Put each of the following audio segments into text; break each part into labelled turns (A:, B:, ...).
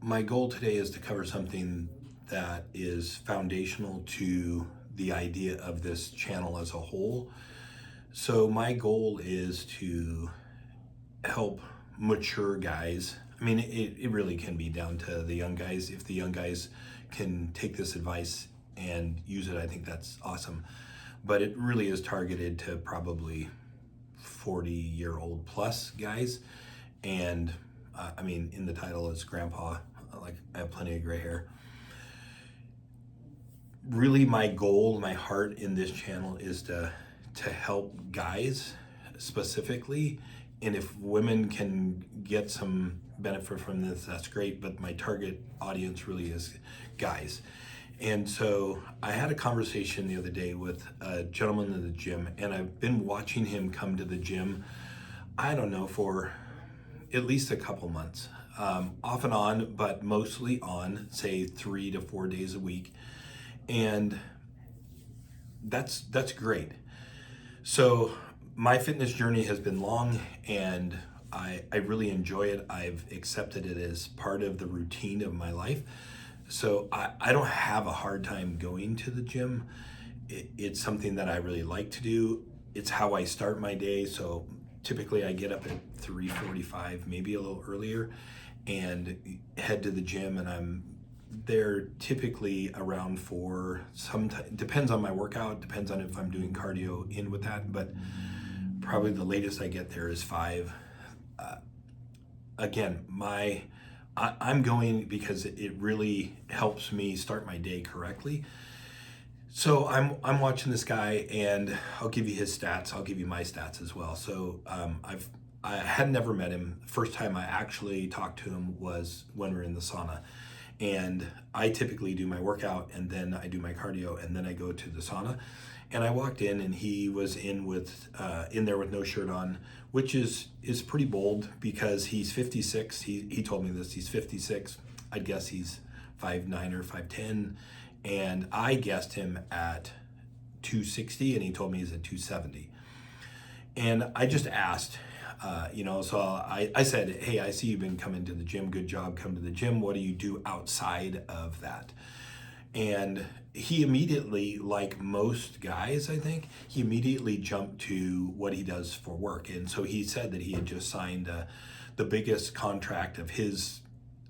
A: my goal today is to cover something that is foundational to the idea of this channel as a whole. So, my goal is to help mature guys. I mean, it really can be down to the young guys. If the young guys can take this advice and use it, I think that's awesome. But it really is targeted to probably 40-year-old plus guys. And I mean, in the title is Grandpa, like I have plenty of gray hair. Really, my goal, my heart in this channel is to help guys specifically. And if women can get some benefit from this, that's great. But my target audience really is guys. And so I had a conversation the other day with a gentleman in the gym, and I've been watching him come to the gym, I don't know, for at least a couple months, off and on, but mostly on, say, 3 to 4 days a week. And that's great. So my fitness journey has been long, and I really enjoy it. I've accepted it as part of the routine of my life. So I don't have a hard time going to the gym. It's something that I really like to do. It's how I start my day. So typically I get up at 3:45, maybe a little earlier, and head to the gym, and I'm there typically around 4. Sometimes depends on my workout, depends on if I'm doing cardio in with that, but probably the latest I get there is 5. Again, I'm going because it really helps me start my day correctly. So I'm watching this guy, and I'll give you his stats. I'll give you my stats as well. So I had never met him. First time I actually talked to him was when we were in the sauna. And I typically do my workout, and then I do my cardio, and then I go to the sauna. And I walked in, and he was in there with no shirt on, which is pretty bold because he's 56. He told me this. He's 56. I'd guess he's 5'9" or 5'10", and I guessed him at 260, and he told me he's at 270. And I just asked, so I said, hey, I see you've been coming to the gym. Good job, come to the gym. What do you do outside of that? And he immediately, like most guys, I think, he immediately jumped to what he does for work. And so he said that he had just signed the biggest contract of his,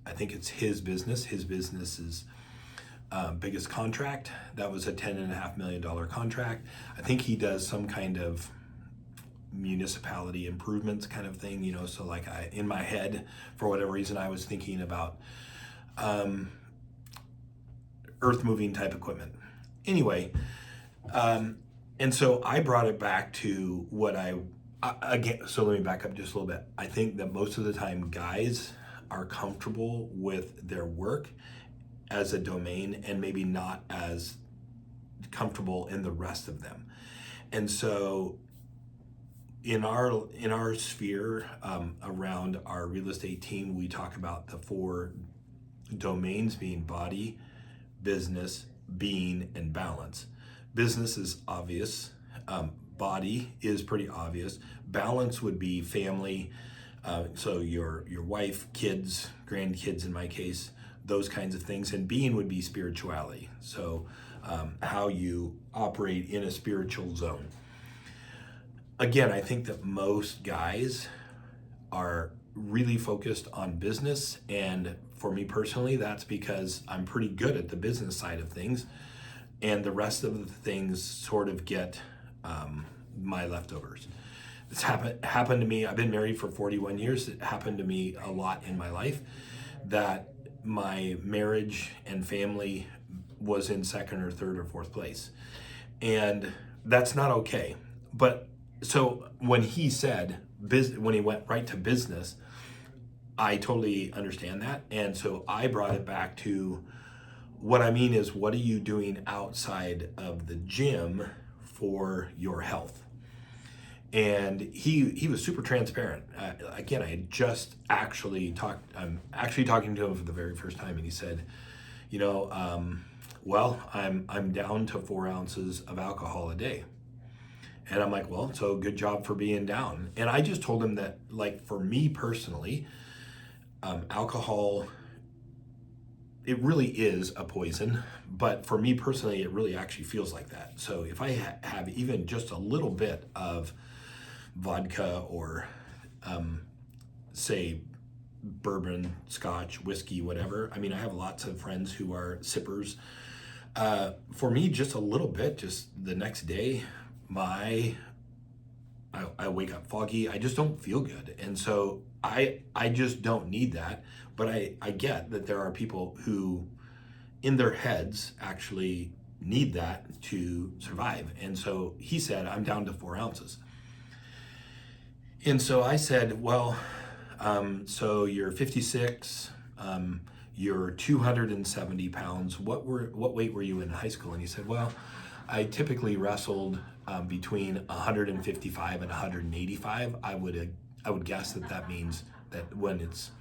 A: I think it's his business's biggest contract. That was a $10.5 million contract. I think he does some kind of municipality improvements kind of thing, so like in my head, for whatever reason, I was thinking about earth moving type equipment. Anyway, and so I brought it back to what again, so let me back up just a little bit. I think that most of the time guys are comfortable with their work as a domain and maybe not as comfortable in the rest of them. And so in our sphere, around our real estate team, we talk about the 4 domains being body, business, being, and balance. Business is obvious. Body is pretty obvious. Balance would be family, so your wife, kids, grandkids in my case, those kinds of things. And being would be spirituality, so how you operate in a spiritual zone. Again, I think that most guys are really focused on business, and for me personally, that's because I'm pretty good at the business side of things, and the rest of the things sort of get my leftovers. It's happened to me. I've been married for 41 years. It happened to me a lot in my life that my marriage and family was in second or third or fourth place, and that's not okay. But so when he said when he went right to business, I totally understand that. And so I brought it back to what I mean is, what are you doing outside of the gym for your health? And he was super transparent. Again, I had just actually I'm actually talking to him for the very first time, and he said, well, I'm down to 4 ounces of alcohol a day. And I'm like, well, so good job for being down. And I just told him that, like, for me personally, alcohol it really is a poison, but for me personally, it really actually feels like that. So if I have even just a little bit of vodka or say bourbon, scotch, whiskey, whatever. I mean, I have lots of friends who are sippers. For me, just a little bit, just the next day, I wake up foggy. I just don't feel good. And so I just don't need that. But I get that there are people who in their heads actually need that to survive. And so he said, I'm down to 4 ounces. And so I said, well, so you're 56, you're 270 pounds. What weight were you in high school? And he said, well, I typically wrestled between 155 and 185. I would guess that means that when it's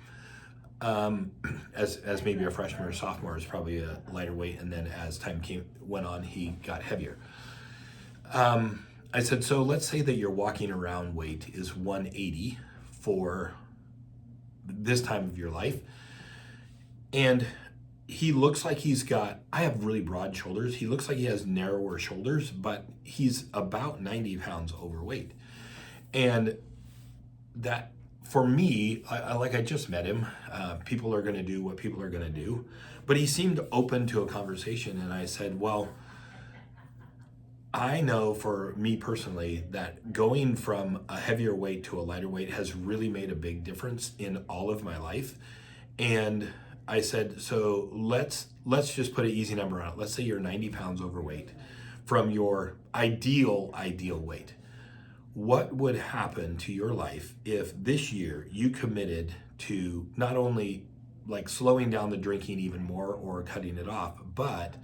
A: as maybe a freshman or sophomore is probably a lighter weight, and then as time went on, he got heavier. I said, so let's say that your walking around weight is 180 for this time of your life. And he looks like I have really broad shoulders. He looks like he has narrower shoulders, but he's about 90 pounds overweight. And that, for me, I just met him. People are going to do what people are going to do. But he seemed open to a conversation. And I said, well, I know for me personally that going from a heavier weight to a lighter weight has really made a big difference in all of my life. And I said, so let's just put an easy number on it. Let's say you're 90 pounds overweight from your ideal weight. What would happen to your life if this year you committed to not only like slowing down the drinking even more or cutting it off, but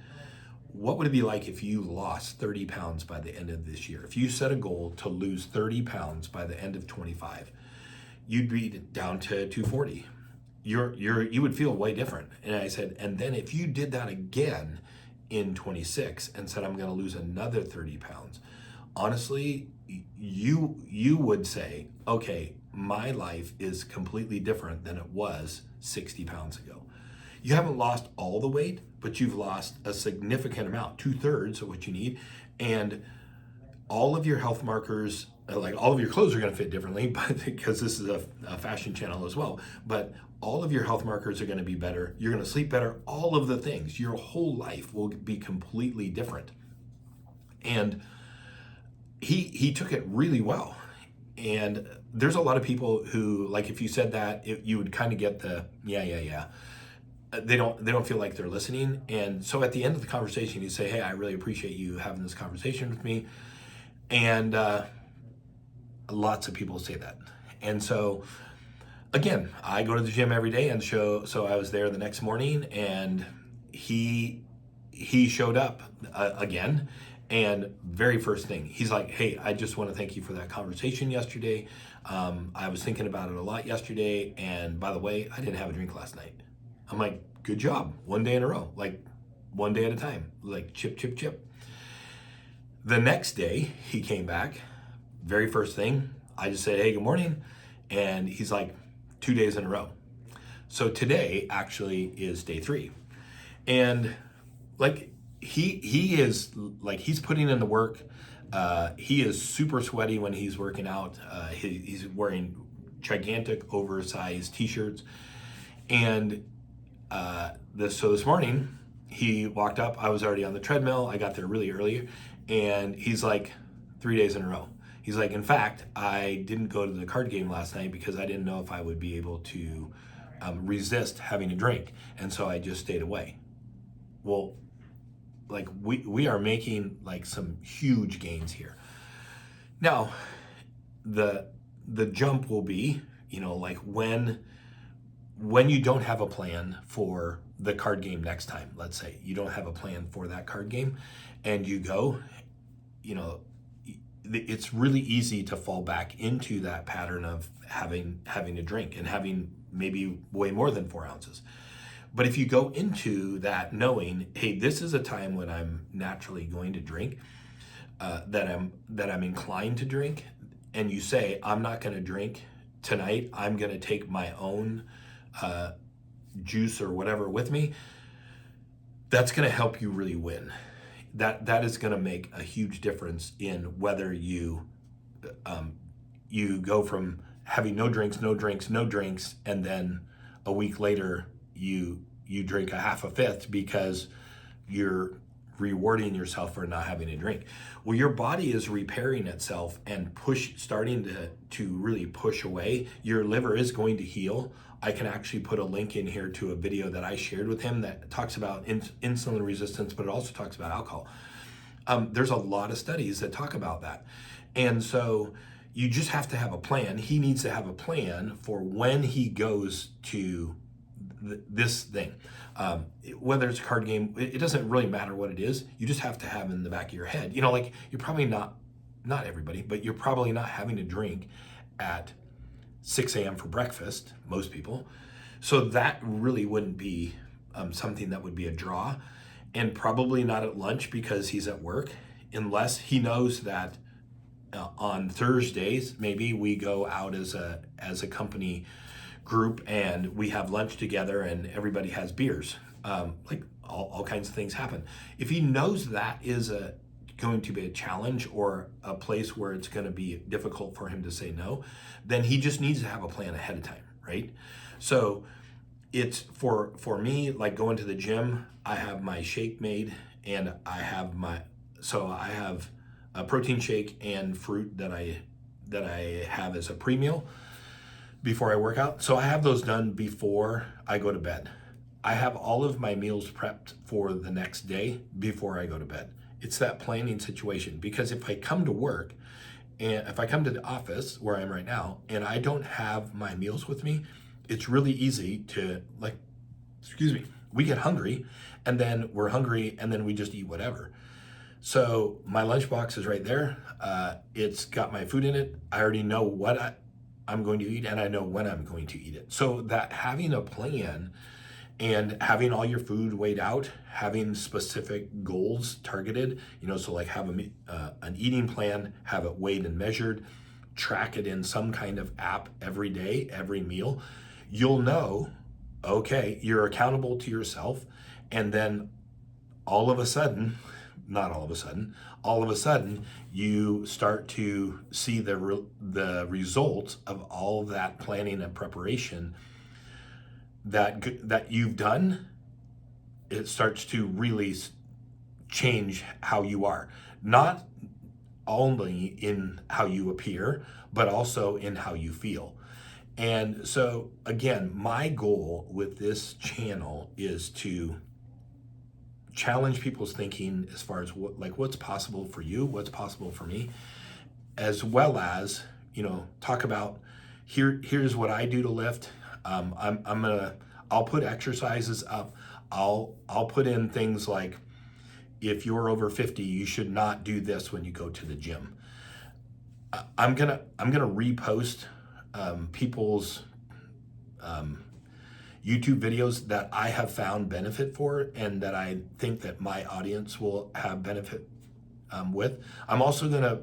A: what would it be like if you lost 30 pounds by the end of this year? If you set a goal to lose 30 pounds by the end of 25, you'd be down to 240. You would feel way different. And I said, and then if you did that again in 26 and said, I'm going to lose another 30 pounds, honestly, you would say, okay, my life is completely different than it was 60 pounds ago. You haven't lost all the weight, but you've lost a significant amount, 2/3 of what you need. And all of your health markers, like all of your clothes are going to fit differently, but because this is a fashion channel as well, but all of your health markers are going to be better. You're going to sleep better. All of the things, your whole life will be completely different. And he took it really well. And there's a lot of people who, like, if you said that, you would kind of get the yeah. They don't feel like they're listening. And so at the end of the conversation, you say, hey, I really appreciate you having this conversation with me. And lots of people say that. And so again, I go to the gym every day, and so I was there the next morning, and he showed up again. And very first thing, he's like, hey, I just want to thank you for that conversation yesterday. I was thinking about it a lot yesterday. And by the way, I didn't have a drink last night. I'm like, good job. One day in a row, like one day at a time, like chip. The next day he came back, very first thing, I just said, hey, good morning. And he's like, 2 days in a row. So today actually is day 3. And like, he is like, he's putting in the work. He is super sweaty when he's working out. He's wearing gigantic oversized t-shirts. And so this morning he walked up, I was already on the treadmill. I got there really early, and he's like, 3 days in a row. He's like, in fact, I didn't go to the card game last night because I didn't know if I would be able to resist having a drink. And so I just stayed away. Well, like we are making like some huge gains here. Now, the jump will be, like when you don't have a plan for the card game next time, let's say you don't have a plan for that card game and you go, it's really easy to fall back into that pattern of having a drink and having maybe way more than 4 ounces. But if you go into that knowing, hey, this is a time when I'm naturally going to drink, that I'm inclined to drink, and you say, I'm not going to drink tonight, I'm going to take my own juice or whatever with me, that's going to help you really win. That is going to make a huge difference in whether you go from having no drinks, and then a week later you drink a half a fifth because you're rewarding yourself for not having a drink. Well, your body is repairing itself and starting to really push away. Your liver is going to heal. I can actually put a link in here to a video that I shared with him that talks about insulin resistance, but it also talks about alcohol. There's a lot of studies that talk about that. And so you just have to have a plan. He needs to have a plan for when he goes to this thing. Whether it's a card game, it doesn't really matter what it is. You just have to have in the back of your head. Like you're probably not everybody, but you're probably not having a drink at 6 a.m. for breakfast, most people. So that really wouldn't be something that would be a draw, and probably not at lunch because he's at work, unless he knows that on Thursdays, maybe we go out as a company group and we have lunch together and everybody has beers. Like all kinds of things happen. If he knows that is going to be a challenge or a place where it's going to be difficult for him to say no, then he just needs to have a plan ahead of time, right? So it's for me, like going to the gym, I have my shake made, and I have a protein shake and fruit that I have as a pre-meal before I work out. So I have those done before I go to bed. I have all of my meals prepped for the next day before I go to bed. It's that planning situation, because if I come to work and if I come to the office where I am right now and I don't have my meals with me, it's really easy to we get hungry and then we're hungry and then we just eat whatever. So my lunchbox is right there. It's got my food in it. I already know what I'm going to eat, and I know when I'm going to eat it. So that having a plan and having all your food weighed out, having specific goals targeted, so like have an eating plan, have it weighed and measured, track it in some kind of app every day, every meal, you'll know, okay, you're accountable to yourself. And then all of a sudden, you start to see the results of all of that planning and preparation that you've done. It starts to really change how you are, not only in how you appear, but also in how you feel. And so again, my goal with this channel is to challenge people's thinking as far as what's possible for you, what's possible for me, as well as, talk about here's what I do to lift. I'll put exercises up. I'll put in things like, if you're over 50, you should not do this when you go to the gym. I'm gonna repost people's YouTube videos that I have found benefit for, and that I think that my audience will have benefit with. I'm also gonna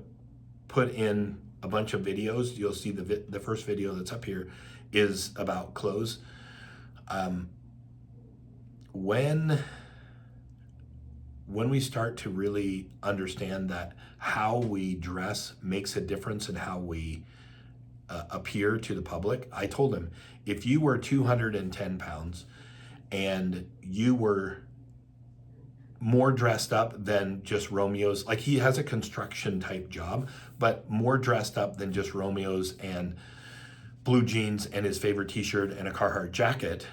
A: put in a bunch of videos. You'll see the first video that's up here is about clothes. When we start to really understand that how we dress makes a difference in how we appear to the public. I told him, if you were 210 pounds and you were more dressed up than just Romeo's, like he has a construction type job, but more dressed up than just Romeo's and blue jeans and his favorite t-shirt and a Carhartt jacket,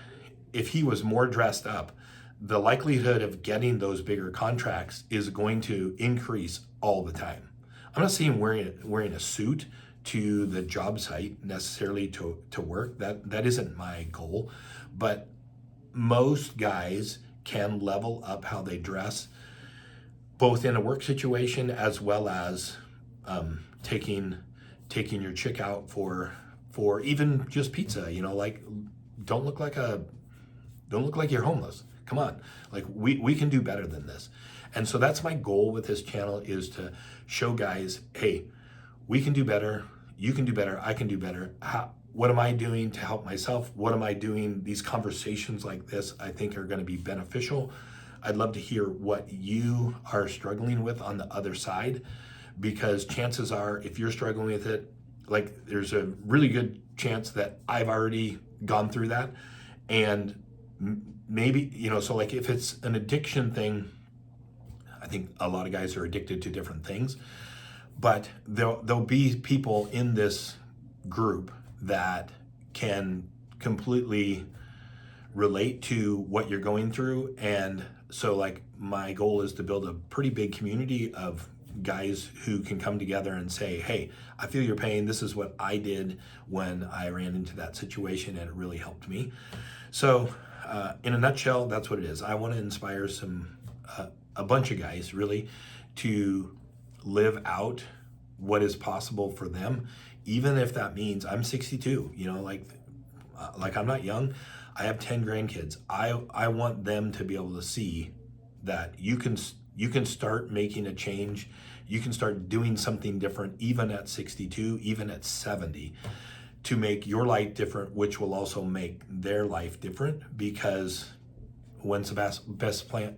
A: if he was more dressed up, the likelihood of getting those bigger contracts is going to increase all the time. I'm not saying wearing a suit to the job site necessarily to work. That isn't my goal, but most guys can level up how they dress, both in a work situation as well as taking your chick out for even just pizza. Like don't look like you're homeless. Come on, like we can do better than this. And so that's my goal with this channel, is to show guys, hey, we can do better. You can do better. I can do better. What am I doing to help myself? What am I doing? These conversations like this, I think, are going to be beneficial. I'd love to hear what you are struggling with on the other side, because chances are, if you're struggling with it, like there's a really good chance that I've already gone through that. And maybe, so like if it's an addiction thing, I think a lot of guys are addicted to different things, but there'll be people in this group that can completely relate to what you're going through. And so like my goal is to build a pretty big community of guys who can come together and say, hey, I feel your pain. This is what I did when I ran into that situation, and it really helped me. So in a nutshell, that's what it is. I want to inspire a bunch of guys really to live out what is possible for them, even if that means I'm 62, like I'm not young. I have 10 grandkids. I want them to be able to see that you can start making a change. You can start doing something different, even at 62, even at 70, to make your life different, which will also make their life different. Because when's the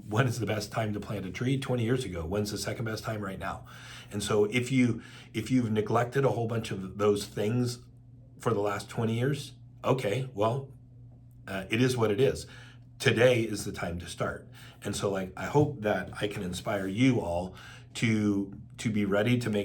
A: when is the best time to plant a tree? 20 years ago. When's the second best time? Right now. And so if you've neglected a whole bunch of those things for the last 20 years, okay, well, it is what it is. Today is the time to start. And so like I hope that I can inspire you all to be ready to make